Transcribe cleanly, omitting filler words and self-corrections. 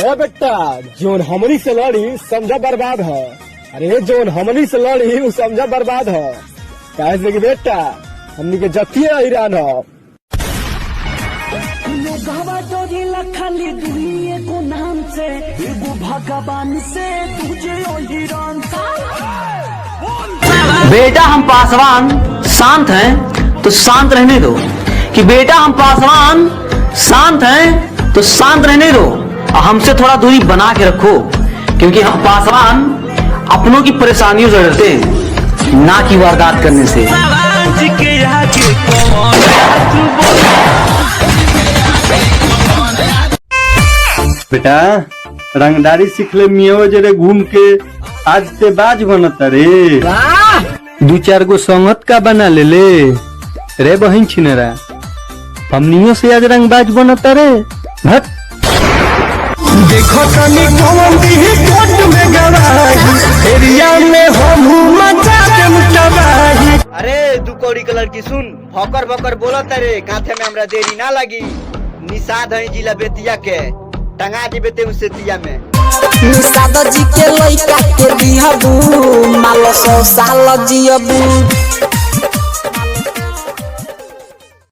अरे बेटा जोन हमनी से लड़ी समझा बर्बाद है। अरे जोन हमनी से लड़ी वो समझा बर्बाद है। कहे से कि बेटा हमनी के जतिया ईरान है। खाली दुनिया को नाम से वो भगवान से तुझे ईरान बेटा हम पासवान शांत हैं तो शांत रहने दो। कि बेटा हम पासवान शांत हैं तो शांत रहने दो और हमसे थोड़ा दूरी बना के रखो, क्योंकि हम पासवान अपनों की परेशानियों से डरते हैं, ना कि वारदात करने से। बेटा रंगदारी सीख ले मियो जरे घूम के आज ते बाज बनता रे। दू चार गो संगत का बना ले रे बहन छिनरा, हमनियों से आज रंगबाज बनता रे। भट देखो तनी कौन दी कोट में गवाही एरिया में हम मचा के मुटवाही। अरे दू कौड़ी कलर की सुन भकर भकर बोलत रे, काथे में हमरा देरी ना लगी। निषाद है जिला बेतिया के टंगा जी बेते उसे तिया में। निषाद जी के लइका के दिहबू मालो 100 साल जियबू।